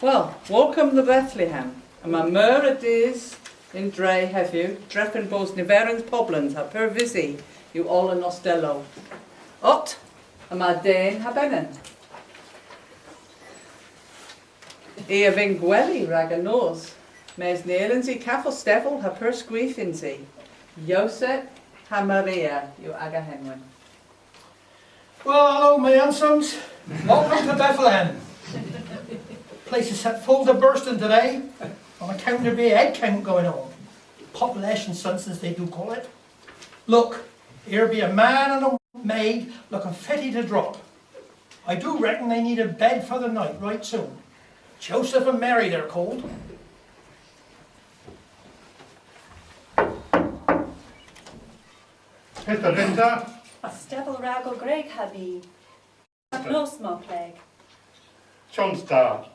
Well, welcome to Bethlehem. And my myrrh is in Dre heddiw, dreffen bos niferens poblans a per visi yw all yn ostello. Ot, a ma den ha benen. I a fy'n gwely rag a nos. Mes nelens I caffel steffel ha per sgwythinsi. Joseph ha Maria yw aga henwyn. Well, hello, my handsomes. Welcome to Bethlehem. Place is set full to bursting today on account of there be a head count going on. Population census, they do call it. Look, here be a man and a maid looking fitty to drop. I do reckon they need a bed for the night right soon. Joseph and Mary they're called. Peter Linda. Stebel rag o Greg habi. Nos mo pleg. John Star.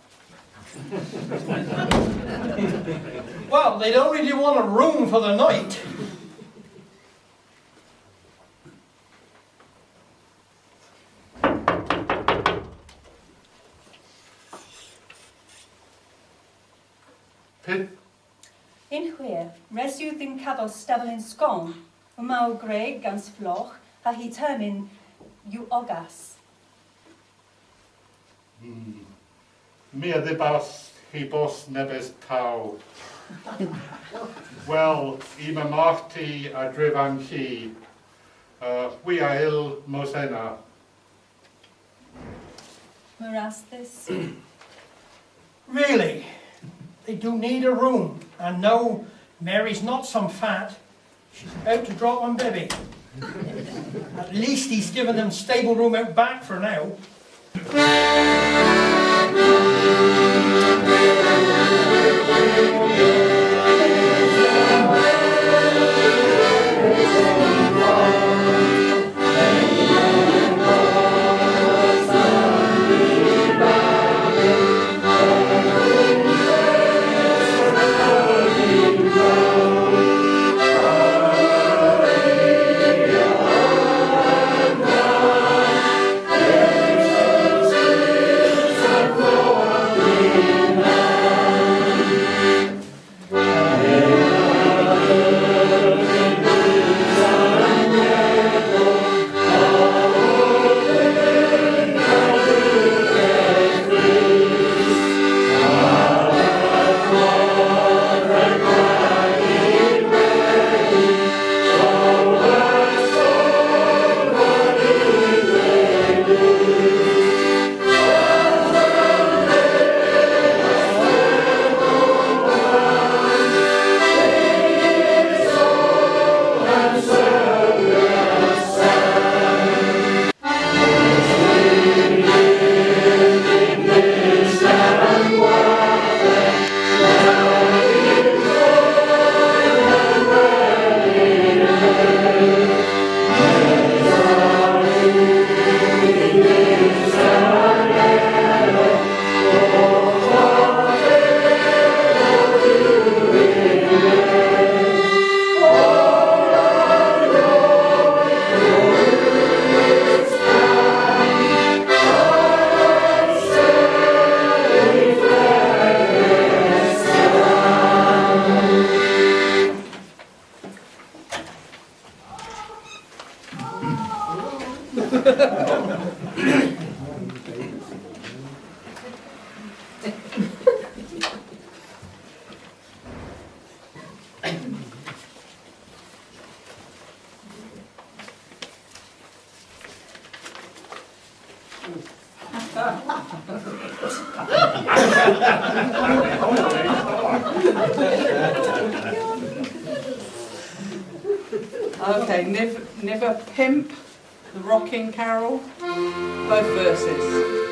Well, they don't really want a room for the night. Pit. In hwyr, res yw ddim cadw stebel in sgon, yma o Greg gans floch, a hi termyn yw ogas. Mi a ddibas hi bos nebys taw. Wel, I ma marti a drifan chi. We a il mosena. Marastis. Really? They do need a room. And no, Mary's not some fat. She's about to drop on baby. At least he's given them stable room out back for now. Okay, Niver Pimp, the Rocking Carol, both verses.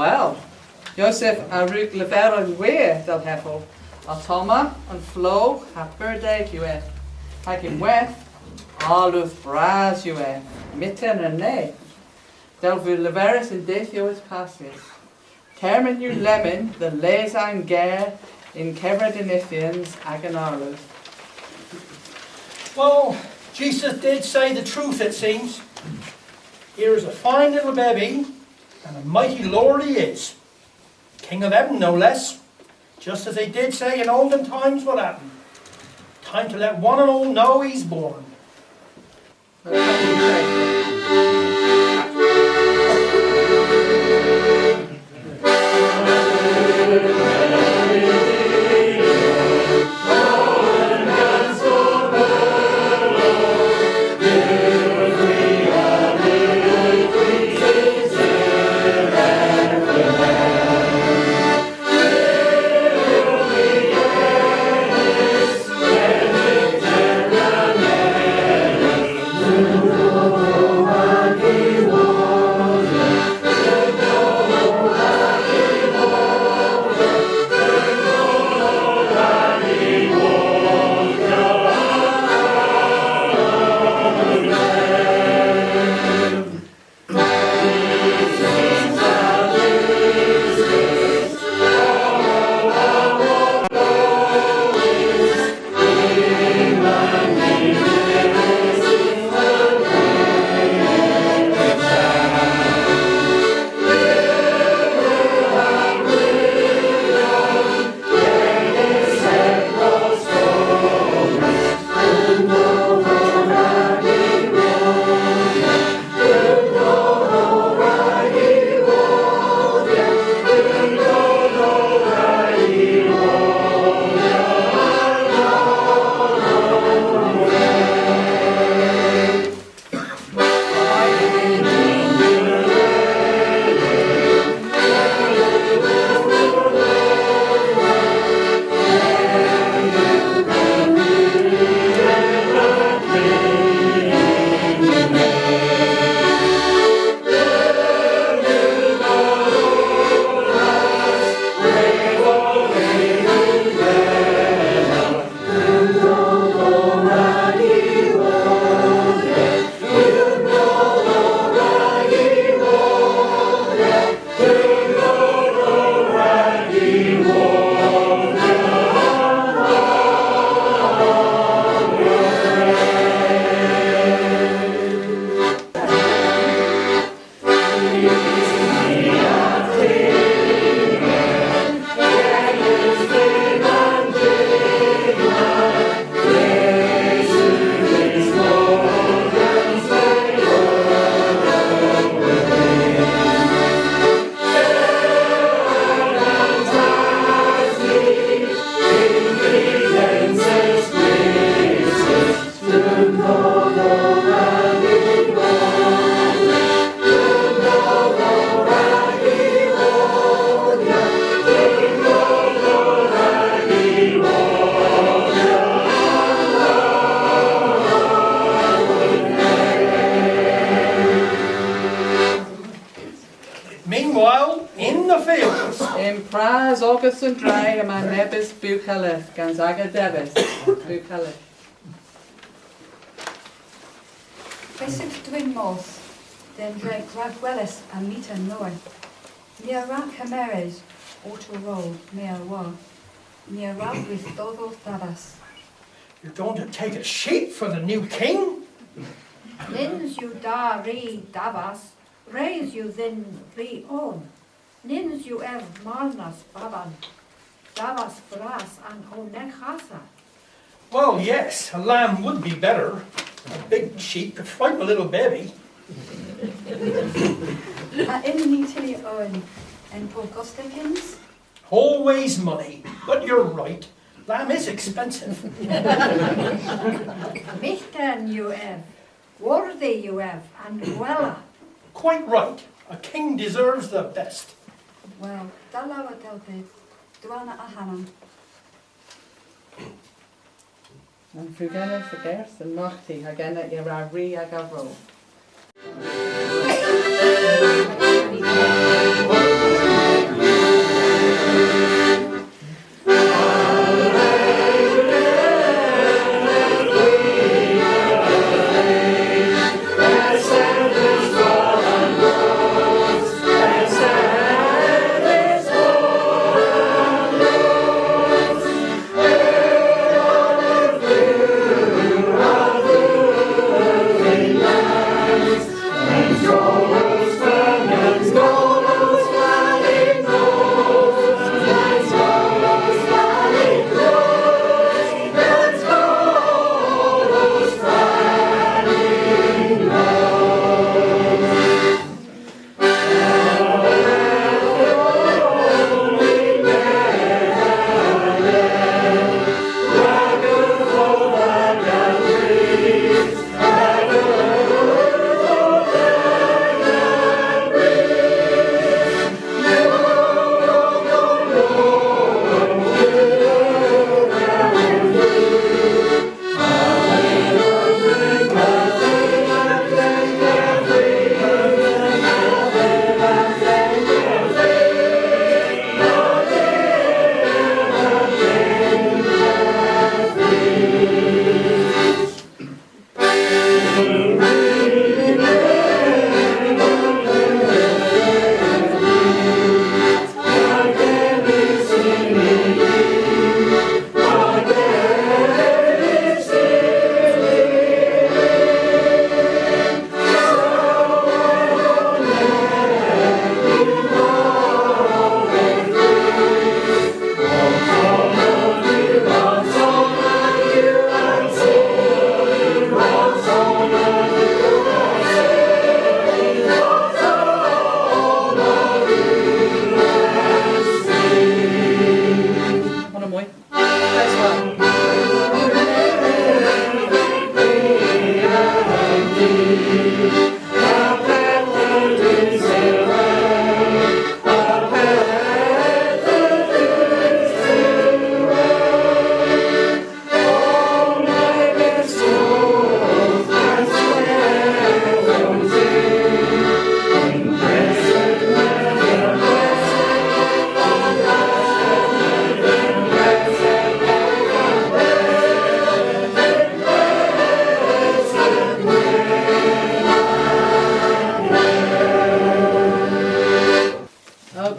Wel, Joseph a rwyg lefer yn wir del hefol, a Toma yn flow ha byrdeg yw e, hag yn weth, alwth bras yw e, mitten yn ne. Del fwy leferus yn deithio ys pasis. Cermyn yw lemon, the les ein ger in cefred yn ithians ag yn arlwth. Well, Jesus did say the truth, it seems. Here is a fine little baby, and a mighty lord he is. King of heaven, no less. Just as they did say in olden times would happen. Time to let one and all know he's born. Marghas and Dre a ma nebys buwchelydd, gans aga debys, buwchelydd. Beth dwi'n modd, den dre gwelys a meet and north. Near rock Hameres, auto roll, near war. Near rock with todo tabas. You're going to take a sheep for the new king? Nins you da re davas, raise you then re on. Nins you ev marnas baban, davas bras and onechasa. Well, yes, a lamb would be better. A big sheep could frighten a little baby. In tilly owen and po costakins. Always money, but you're right. Lamb is expensive. Michten you ev, worthy you ev, and wella. Quite right. A king deserves the best. Well, dalawa telpe, duana ahanan. And fugana for Gerth and Marty, agana ira ri aga ro.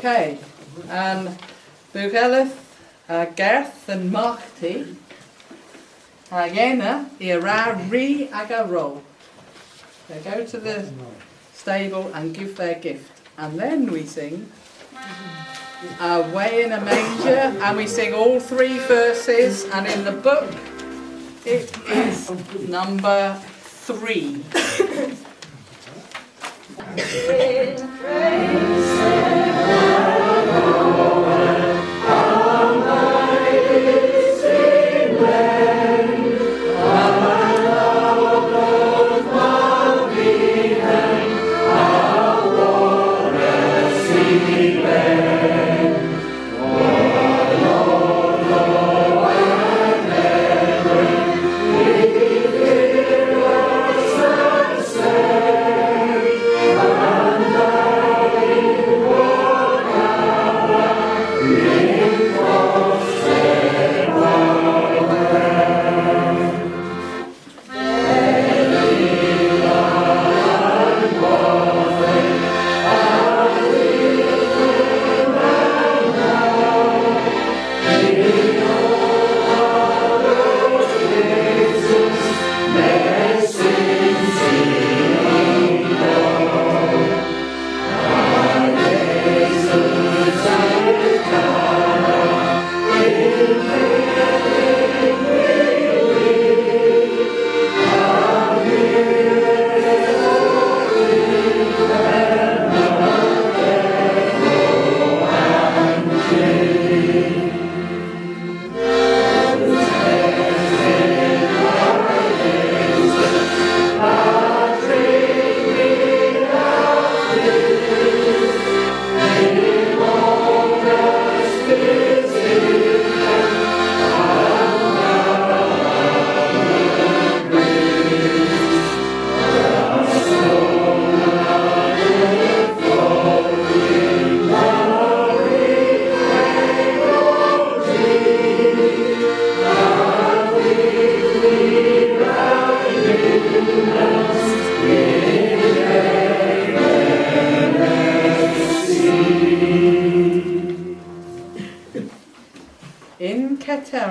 Okay, Bugelith, Gerth and Marty, Yena, ira ri aga ro. They go to the stable and give their gift. And then we sing Away in a Manger, and we sing all 3 verses, and in the book it is number 3.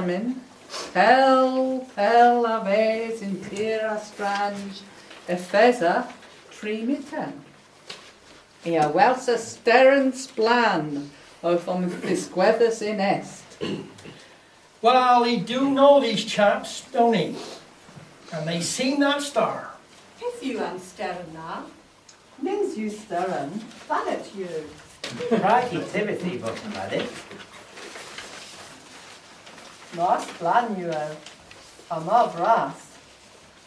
Carmen, Pel aves in tierra strange, Efesa trimiten. Ia welsa sterens plan, o from fisquethus in est. Well, he do know these chaps, don't he? And they seen that star. If you am staring now, Nins you steren, planet you. Righty, Timothy, wasn't that it? Mas plan you Ama bras.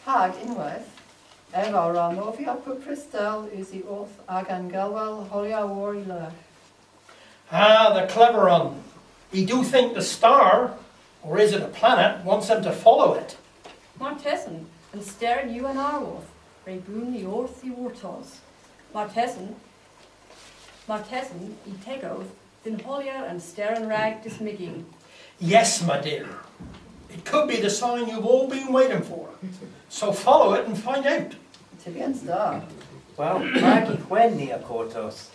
Hag inweth. Eva Ramovia Pupristel is the oath agan galwel holia warrior. Ah, the clever one. He do think the star, or is it a planet, wants them to follow it. Martessen, and staring you and Arworth, Reboon the Orth the Wartos. Martessen, I take oath, then Holier and staring rag dismigging. Yes, my dear. It could be the sign you've all been waiting for. So follow it and find out. To be in star. Well, Margie, when the Accordos?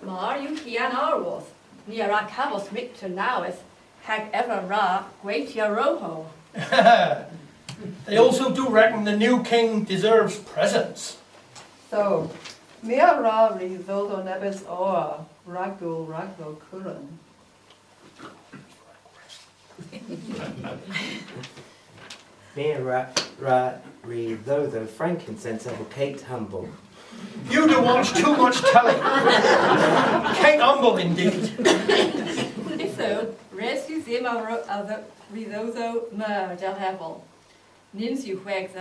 Mar you kian Arworth, near a cabos mictor noweth, hag ever ra, great ya roho. They also do reckon the new king deserves presents. So, Mia Ra Rizodo Nebes Oa, Ragul Ragdo Kuran. Mira, re, though, frankincense, ever Kate Humble. You do watch too much telly. Kate Humble, indeed. If so, res you zema rizozo mer del hevel. Nins you weg the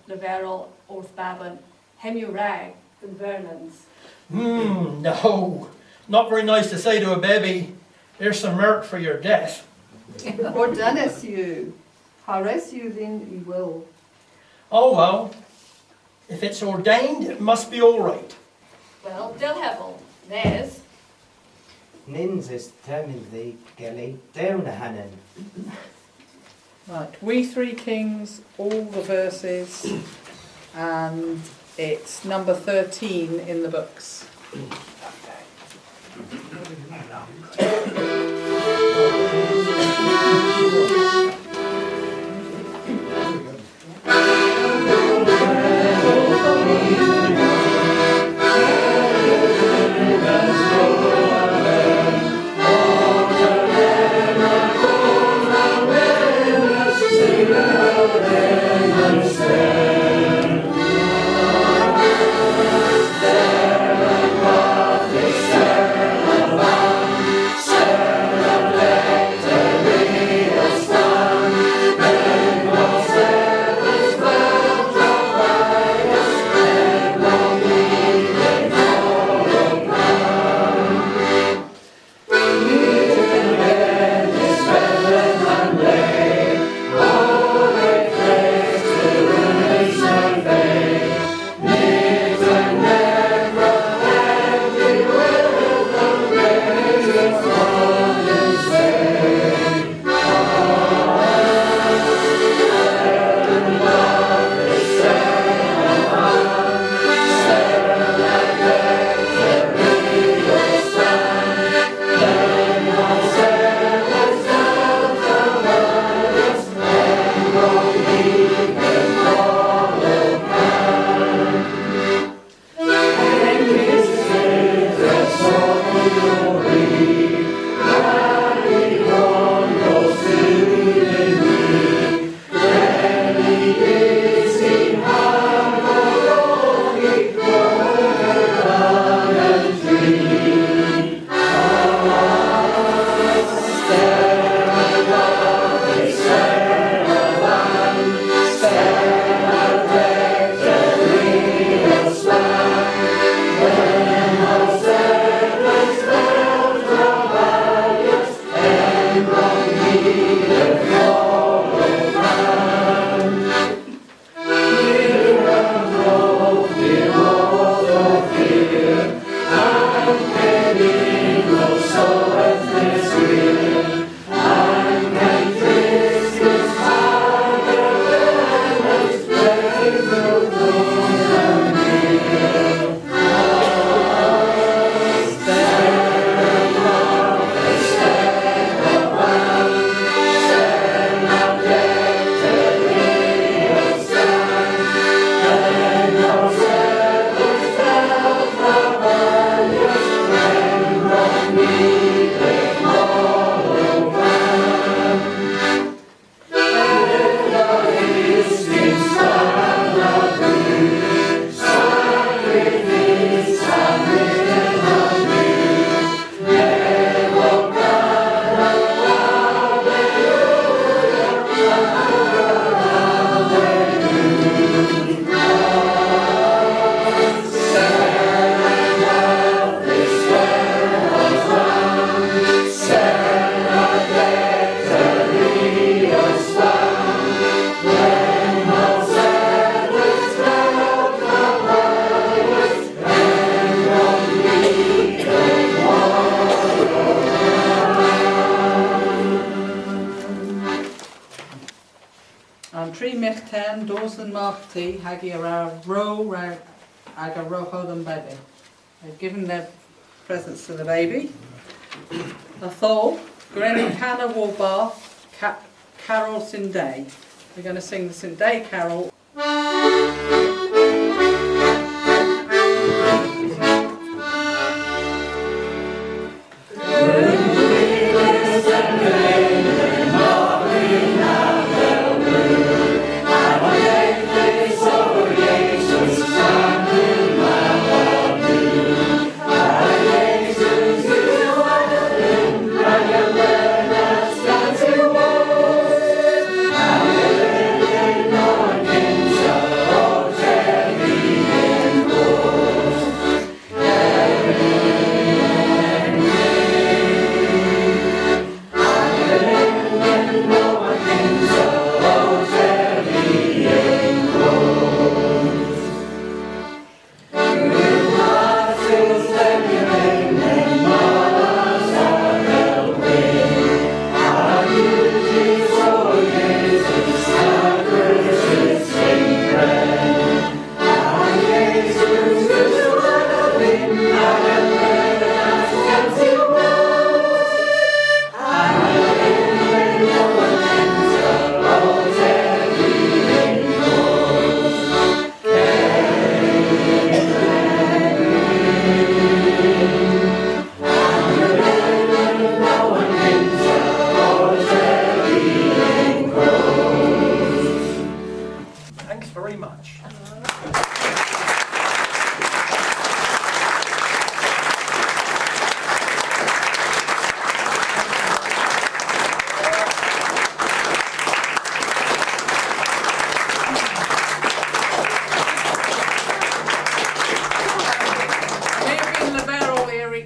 leverel orth baban, hem you rag, the vernons. No. Not very nice to say to a baby, here's some mirk for your death. Or Dennis you. Hares you then you will. Oh well, if it's ordained, it must be all right. Well, del hevel, there's. Nins is determined the gelly down a hannon. Right, We Three Kings, all the verses, and it's number 13 in the books. Stand An trí michten, dos and machti, hagi a row, ag a roho them baby. They've given their presents to the baby. A thol, Granny Canna Warbar, Carol Sinday. We're going to sing the Sinday carol.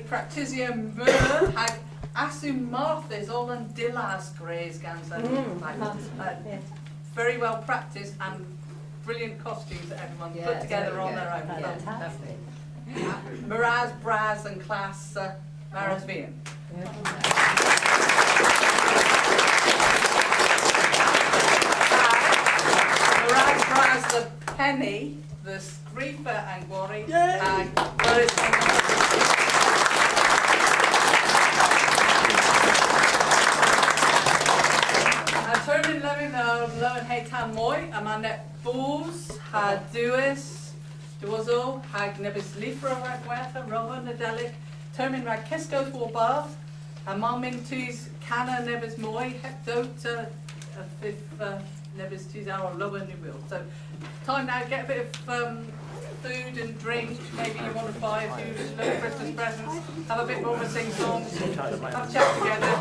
Practise and Myrrh, hag asum Marthas, all and Dillas Greys gans very well practiced and brilliant costumes that everyone put together on their own. Fantastic. Marghas, Braz and Klas, Marghas Vian. Marghas, Braz, the penny, the screeper and Gwari, and Termin levin lewen heitan moi, a man net bools, ha duis, duozo, hag nebis lifra ragwetha, rohan Nadelik, termin rag keskos warbar, a mamin tus canna nebis moi, hepdota, a fifth nebis tus our lower new will. So, time now, get a bit of food and drink, maybe you want to buy a few little Christmas presents, have a bit more of a sing-song, have a chat together,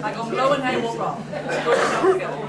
like on low and hay will rock. Enjoy yourself together.